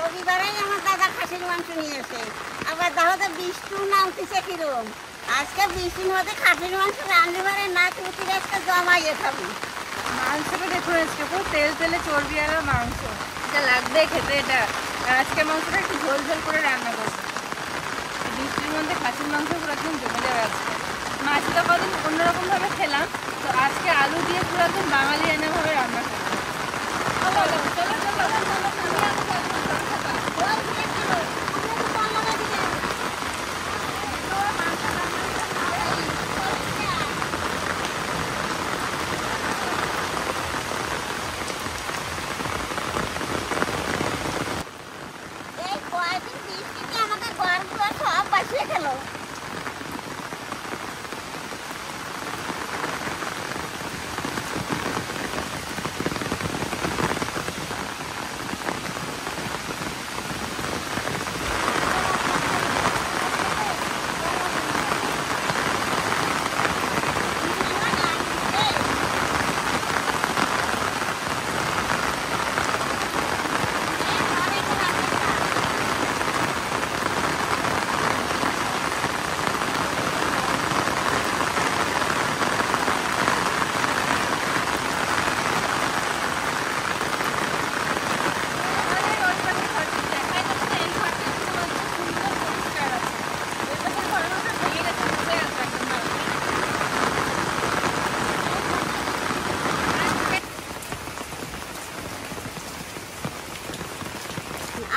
রবিবারেই আমার দাদা খাসির মাংস নিয়ে এসে, আবার দেখো তো বৃষ্টিও নামতেছে কিরম। আজকে বৃষ্টির মধ্যে খাসির মাংস রান্না করে না তুই আজকে জমাইয়ে খাবি। মাংসটা দেখুন আজকে পুরো তেল তেলে চর্বি আর মাংস, এটা লাগবে খেতে। এটা আজকে মাংসটা একটু ঝোল ঝোল করে রান্না করবো। বৃষ্টির মধ্যে খাসির মাংস পুরো একদম জমে যাবে আজকে। মাছটা কদিন অন্যরকমভাবে খেলাম, তো আজকে আলু দিয়ে পুরো একদম বাঙালি এনেভাবে রান্না করবো।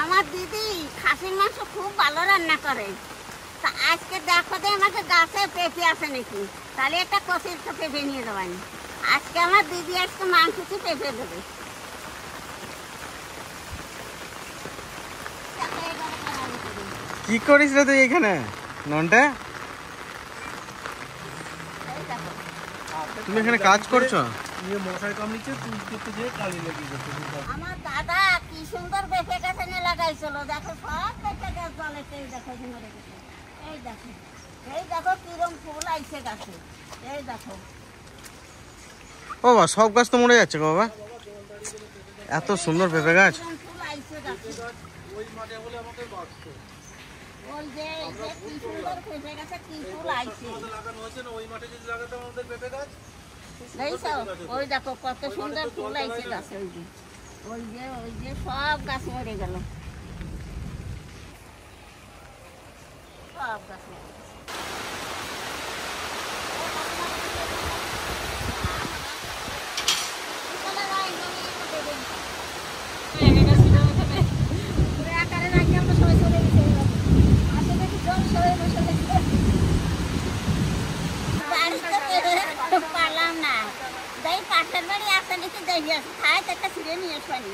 আমার দিদি খাসির মাংস খুব ভালো রান্না করে। তা আজকে দেখো যে আমাকে গাছে পেঁপে আছে নাকি, তাহলে একটা কষির পেঁপে নিয়ে দেবেন। আজকে আমার দিদি আজকে মাংসটি পেঁপে দেবে। কি করিস রে তুই এখানে ননটা? তুমি এখানে কাজ করছো? আমার দাদা কি সুন্দর পেঁপে গাছে নিয়ে লাগাইছিল, দেখো সব পেঁপে গাছ জলে দেখো মরে গেছে। এই দেখো, এই দেখো কিরম ফুল আইছে গাছে, এই দেখো। ও বাবা, সব গাছ তো মরে যাচ্ছে গো বাবা, এত সুন্দর পেঁপে গাছ। ফুল আইছে গাছে, ওই যে কি সুন্দর পেঁপে গাছে কি ফুল আইছে। ওই দেখো কত সুন্দর ফুল আইছে গাছে। ওই যে সব গাছ মরে গেল, সব গাছ মরে গেছে। পারলাম না, যাই পাশের বাড়ি আসে নাকি দেখি আসে খায়, একটা ছিঁড়ে নিয়ে আসবানি।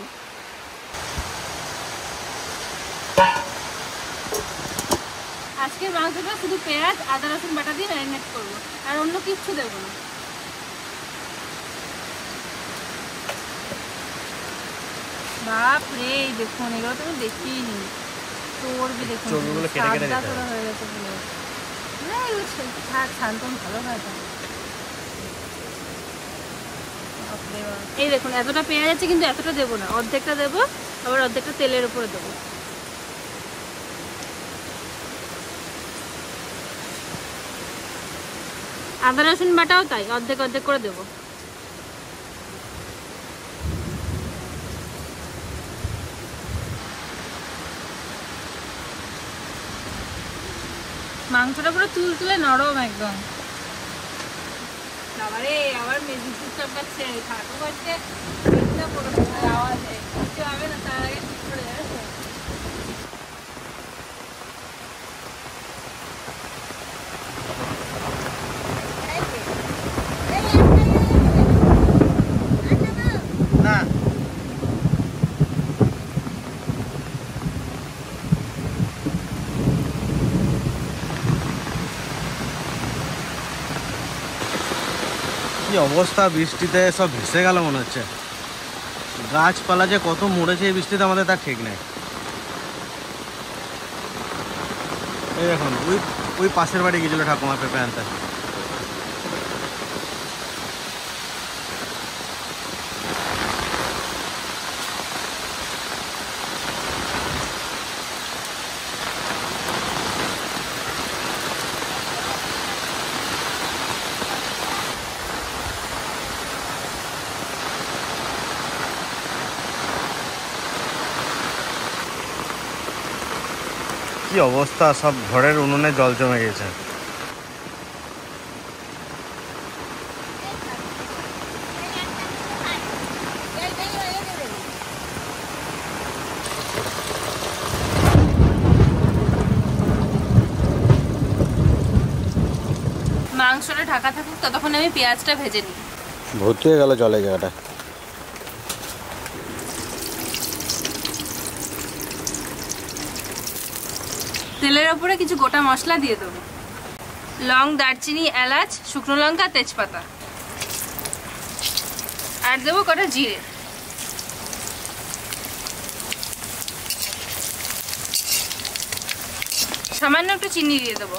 আজকের মাংসটা শুধু পেঁয়াজ আদা রসুন বাটা দিয়ে ম্যারিনেট করবো, আর অন্য কিচ্ছু দেবো না। বাপ রে, দেখুন এগুলো তো দেখিনি। চর্বি দেখুন সাদা করে হয়ে গেছে পুরো। না এগুলো থাক, ছানতন ভালো হয়। এই দেখুন এতটা পেঁয়াজ আছে, কিন্তু এতটা দেবো না, অর্ধেকটা দেবো, আবার অর্ধেকটা তেলের উপরে দেবো। আদা রসুন বাটাও তাই, অর্ধেক অর্ধেক করে দেবো। মাংসটা পুরো তুলতুলে নরম একদম। আবারে আবার মেজি চুপচাপ পাচ্ছে, ঠাকুর পাচ্ছে আওয়াজ কিছু হবে না, তার আগে ঠিক করে যাবে। কি অবস্থা, বৃষ্টিতে সব ভেসে গেল মনে হচ্ছে। গাছপালা যে কত মরেছে এই বৃষ্টিতে আমাদের তার ঠিক নেই। এই দেখুন ওই পাশের বাড়ি গিয়েছিল ঠাকুমা পেঁপে আনতে। কি অবস্থা, সব ঘরের উনুনে জল জমে গেছে। মাংসটা ঢাকা থাকুক, ততক্ষণ আমি পেঁয়াজটা ভেজে নিই। ভর্তি হয়ে গেল জলে জায়গাটা। তেলের ওপরে কিছু গোটা মশলা দিয়ে দেবো। লং, দারচিনি, এলাচ, শুকনো লঙ্কা, তেজপাতা, আর দেবো কটা জিরে। সামান্য একটু চিনি দিয়ে দেবো।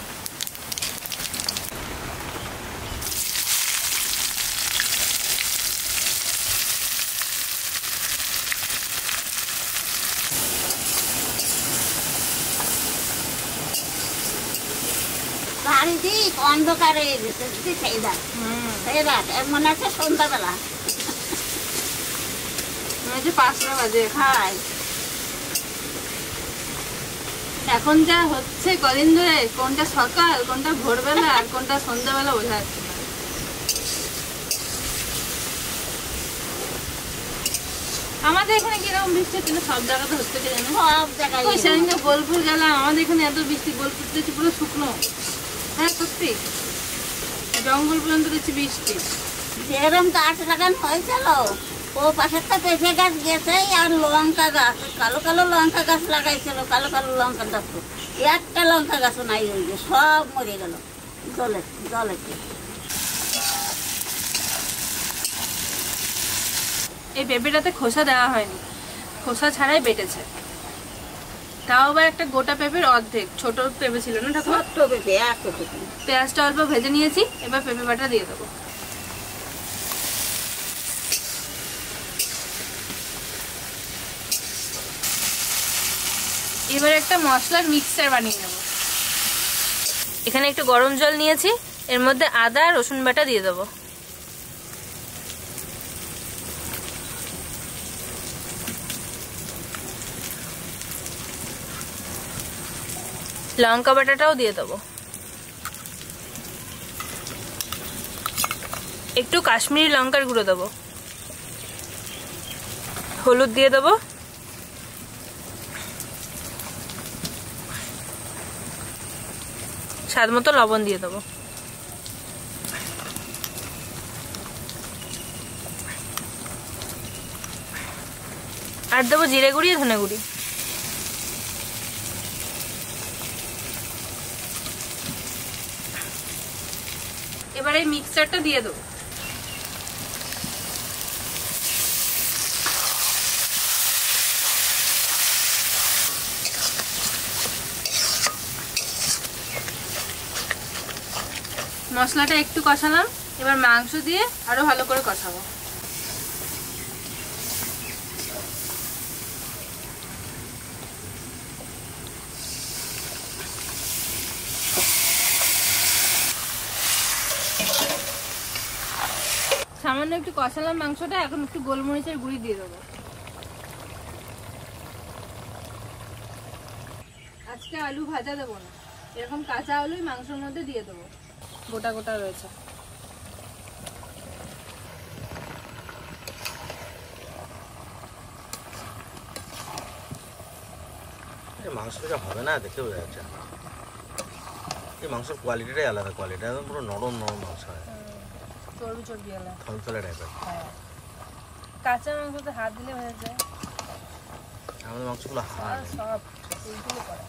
চারিদিক অন্ধকার হয়ে গেছে, সেই রাত মনে হচ্ছে সন্ধ্যাবেলা। 5টা বাজে। খাই এখন যা হচ্ছে কদিন ধরে, কোনটা সকাল, কোনটা ভোরবেলা, আর কোনটা সন্ধ্যাবেলা বোঝা যাচ্ছে না। আমাদের এখানে কিরকম বৃষ্টি হচ্ছে না, সব জায়গাতে হচ্ছে কি জানো? সব জায়গায় সেদিনকে বোলপুর গেলাম, আমাদের এখানে এত বৃষ্টি, বোলপুর দেখছি পুরো শুকনো। হ্যাঁ সত্যি, জঙ্গল পর্যন্ত দেখছি বৃষ্টি। যেরকম গাছ লাগানো হয়েছিল, ও পাশেরটা পেঁপে গাছ গেছে, আর লঙ্কা গাছ, কালো কালো লঙ্কা গাছ লাগাইছিল, কালো কালো লঙ্কা গাছ, একটা লঙ্কা গাছও নাই, ওই যে সব মরে গেল জলেতে। এই পেঁপেটাতে খোসা দেওয়া হয়নি, খোসা ছাড়াই বেটেছে। তাও আবার একটা গোটা পেঁপের অর্ধেক। ছোট পেঁপে ছিল না ঠাকুমা? ছোট্ট পেঁপে, এত পেঁপে। পেঁয়াজটা অল্প ভেজে নিয়েছি, এবার পেঁপে বাটা দিয়ে দেবো। এবার একটা মশলার মিক্সচার বানিয়ে নেব। এখানে একটু গরম জল নিয়েছি, এর মধ্যে আদা রসুন বাটা দিয়ে দেবো। লঙ্কা বাটাটাও দিয়ে দেবো। একটু কাশ্মীরি লঙ্কার গুঁড়ো দেবো। হলুদ দিয়ে দেবো। স্বাদ মতো লবণ দিয়ে দেবো। আর দেবো জিরে গুঁড়ি, ধনে গুঁড়ি। এবার এই মিক্সচারটা দিয়ে দেবো। মশলাটা একটু কষালাম, এবার মাংস দিয়ে আরো ভালো করে কষাবো। সামান্য একটু কষালাম মাংসটা, এখন একটু গোলমরিচের গুঁড়ি দিয়ে দেবো। আজকে আলু ভাজা দেবো না, এরকম কাঁচা আলুই মাংসের মধ্যে দিয়ে দেবো, গোটা গোটা রয়েছে। মাংসটা হবে না দেখে বোঝা যাচ্ছে। এই মাংসের কোয়ালিটিটাই আলাদা, কোয়ালিটি একদম পুরো নরম নরম মাংস হয়, চর্বি চর্বি আলাদা, থলথলে টাইপের। কাঁচা মাংসতে হাত দিলে হয়ে যায়। আমাদের মাংসগুলো হাড় সব এইগুলো করে।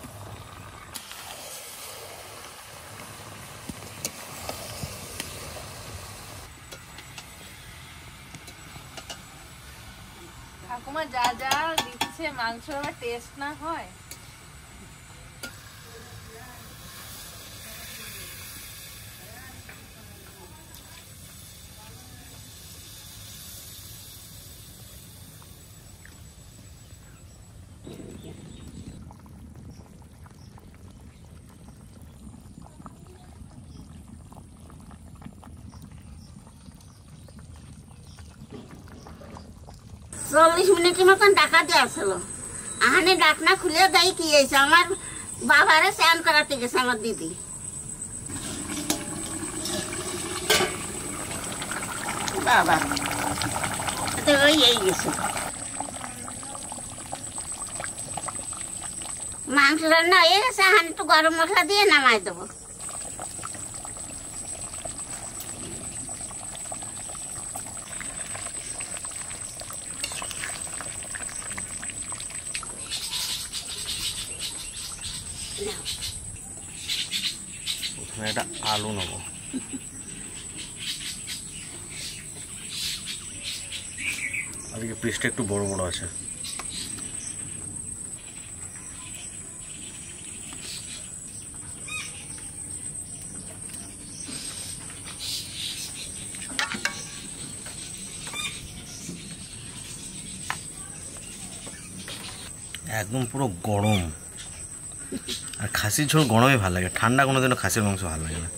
ঠাকুমা যা যা দিচ্ছে, মাংস আবার টেস্ট না হয়। চল্লিশ মিনিটের মতন ডাকা দেওয়া ছিল, আহানে ডাকনা খুলে দেয় কি হয়েছে, আমার বাবারে স্নান করাতে গেছে আমার দিদি। বাবা তো ওই এই গেছে। মাংস রান্না হয়ে গেছে, এখন একটু গরম মশলা দিয়ে নামাই দেবো। প্রথমে একটা আলু নেবো। আজকে পিসটা একটু বড় বড় আছে। একদম পুরো গরম। আর খাসির ঝোল গরমে ভালো লাগে, ঠান্ডা কোনোদিনও খাসির মাংস ভালো লাগে না।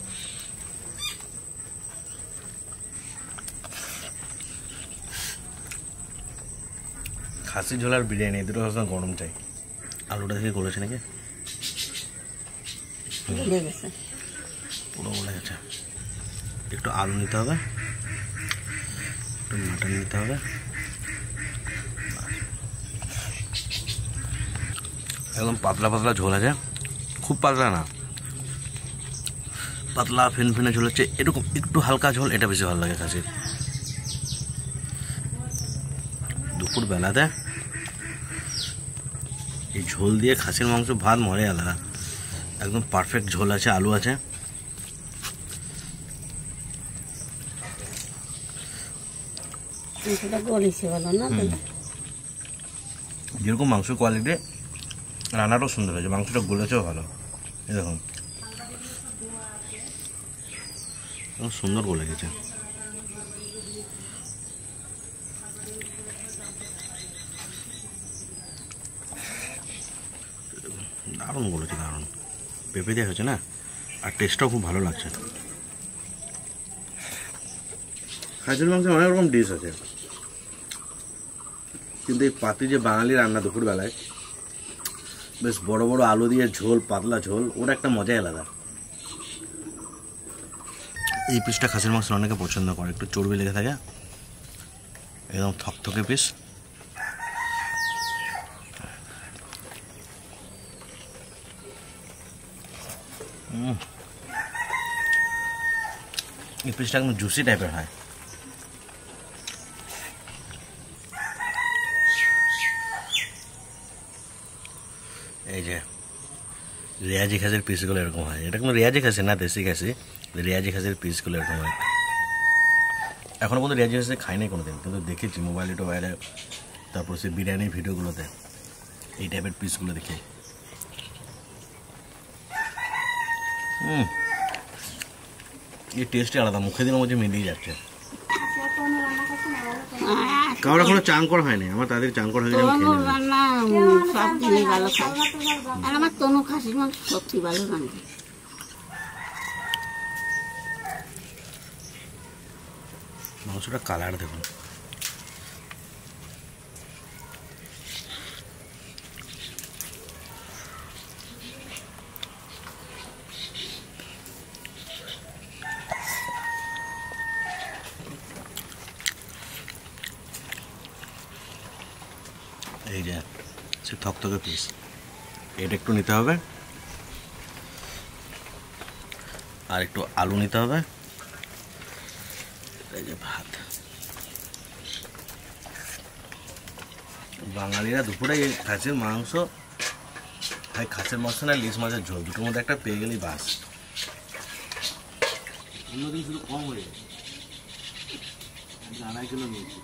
খাসির ঝোল আর বিরিয়ানি দুটো সবসময় গরম চাই। আলুটা থেকে করেছে নাকি পুরো গলে গেছে। একটু আলু নিতে হবে, একটু মাটন নিতে হবে। একদম পাতলা পাতলা ঝোল আছে, খুব পাতলা না, পাতলা ফিনফিনে ঝোল হচ্ছে এরকম একটু হালকা ঝোল, এটা বেশি ভালো লাগে খাসির। দুপুর বেলাতে এই ঝোল দিয়ে খাসির মাংস ভাত মরে আলাদা। একদম পারফেক্ট ঝোল আছে, আলু আছে। যেরকম মাংস কোয়ালিটি, রান্নাটাও সুন্দর হয়েছে, মাংসটা গলেছেও ভালো। এই দেখুন সুন্দর গলে গেছে। দারুণ গলেছে, দারুণ পেঁপে দেওয়া হয়েছে না, আর টেস্টটাও খুব ভালো লাগছে। খাসির মাংসে অনেক রকম ডিশ আছে, কিন্তু এই পাতি যে বাঙালি রান্না দুপুরবেলায় বেশ বড় বড় আলু দিয়ে ঝোল, পাতলা ঝোল, ওটা একটা মজাই আলাদা। এই পিসটা খাসির মাংস অনেকে পছন্দ করে, একটু চর্বি লেগে থাকে, একদম থকথকে পিস। এই পিসটা একদম জুসি টাইপের হয়। এই যে রেয়াজি খাসির পিসগুলো এরকম হয়, এটা কোনো রেয়াজি খাসি না, দেশি খাসি। রেয়াজি খাসির পিসগুলো এরকম হয়। এখনো পর্যন্ত রেয়াজি খাসি খাই নাই কোনোদিন, কিন্তু দেখেছি মোবাইলে টোবাইলে, তারপর সে বিরিয়ানির ভিডিওগুলোতে এই টাইপের পিসগুলো দেখে। এই টেস্টই আলাদা, মুখে দিনের মধ্যে মিলিয়ে যাচ্ছে। কারোর এখনো চান করা হয়নি, আমার তাদের চান করা হয়ে গেছে। সব জিনিস ভালো খায়, আর আমার তনু খাসির মাংস সত্যি ভালো রান্না। মাংসটা কালার দেখুন, এই যে সে থকথকে পিস, এটা একটু নিতে হবে, আর একটু আলু নিতে হবে। এই যে ভাত। বাঙালিরা দুপুরে এই খাসির মাংস, হয় খাসির মাংস না ইলিশ মাছের ঝোল, দুটোর মধ্যে একটা পেয়ে গেলেই বাস। অন্যদিন শুধু কম হয়ে যায়, 2.5 কিলো নিয়েছি।